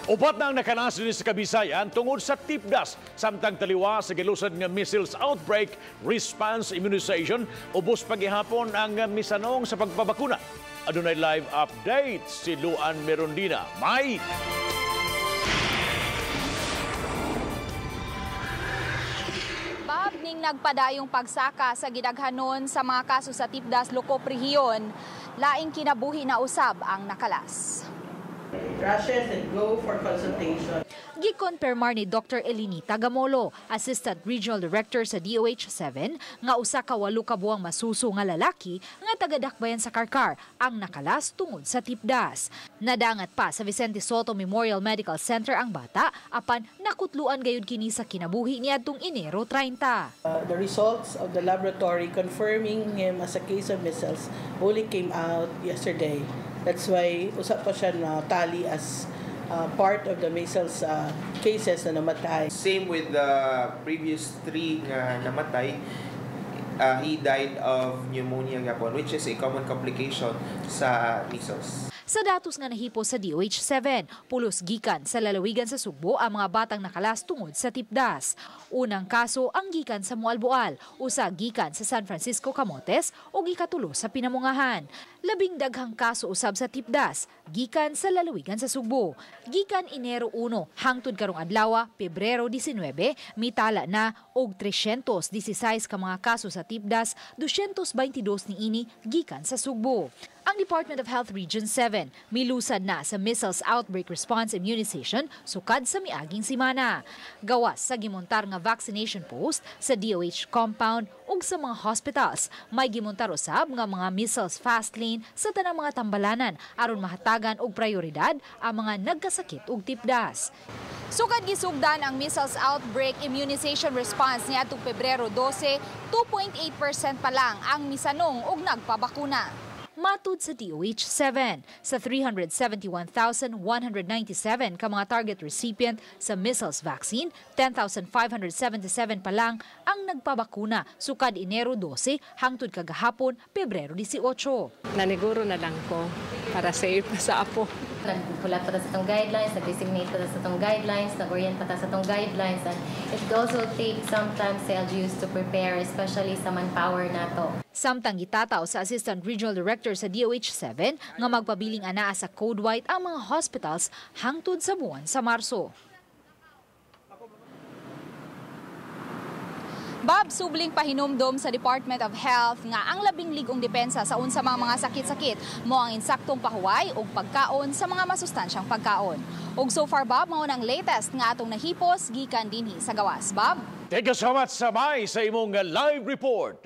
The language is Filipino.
Upat na ang nakanaso ni sa Kabisayan tungod sa tipdas samtang taliwa sa gilusad nga measles outbreak response immunization ubos pagihapon ang misanong sa pagpabakuna. Adunay live update si Luan Merondina. May Bob, ning nagpadayong pagsaka sa gidaghanon sa mga kaso sa tipdas Locop Rehiyon, laing kinabuhi na usab ang nakalas. Rushes and go for consultation. Gikonpermar ni Dr. Elini Tagamolo, Assistant Regional Director sa DOH-7, nga usa ka 8 ka buwang masuso nga lalaki nga tagadakbayan sa Karkar ang nakalas tungod sa tipdas. Nadangat pa sa Vicente Soto Memorial Medical Center ang bata apan nakutluan gayud kini sa kinabuhi niadtong Enero 30. The results of the laboratory confirming him as a case of measles only came out yesterday. That's why usap pa siya na tally as part of the measles cases na namatay. Same with the previous 3 nga namatay. He died of pneumonia gapon, which is a common complication sa measles. Sa datos nga nahipo sa DOH-7, pulos gikan sa lalawigan sa Sugbo ang mga batang nakalas tungod sa tipdas. Unang kaso ang gikan sa Mualboal, usa gikan sa San Francisco Camotes o gikatulo sa Pinamungahan. Labing daghang kaso usab sa tipdas, gikan sa lalawigan sa Sugbo. Gikan Enero 1 hangtod karong adlaw, Pebrero 19, mitala na og 316 ka mga kaso sa tipdas, 222 niini gikan sa Sugbo. Ang Department of Health Region 7 milusad na sa measles outbreak response immunization sukad sa miaging simana. Gawas sa gimontar nga vaccination post sa DOH compound ug sa mga hospitals, may gimontar usab nga mga measles fast lane sa tanang mga tambalanan aron mahatagan og prioridad ang mga nagkasakit og tipdas. Sukad gisugdan ang measles outbreak immunization response niadtong Pebrero 12, 2.8% pa lang ang misanong ug nagpabakuna. Matud sa DOH-7, sa 371,197 ka mga target recipient sa measles vaccine, 10,577 pa lang ang nagpabakuna sukad Enero 12 hangtod kagahapon Pebrero 18. Naniguro na lang ko para safe sa apo. Nagpulat pa sa itong guidelines, nag-disseminate pa sa itong guidelines, nag-orient pa sa itong guidelines. And it also takes sometimes LGUs to prepare, especially sa manpower nato. Samtang gitataw sa Assistant Regional Director sa DOH-7 nga magpabiling anaa sa Code White ang mga hospitals hangtod sa buwan sa Marso. Bob, subling pahinumdom sa Department of Health nga ang labing ligong depensa sa unsa mga sakit-sakit mo ang insaktong pahuway o pagkaon sa mga masustansyang pagkaon. Ug so far, Bob, mao nang latest nga atong nahipos gikan dinhi sa gawas. Bob? Thank you so much, Samay, sa imong live report.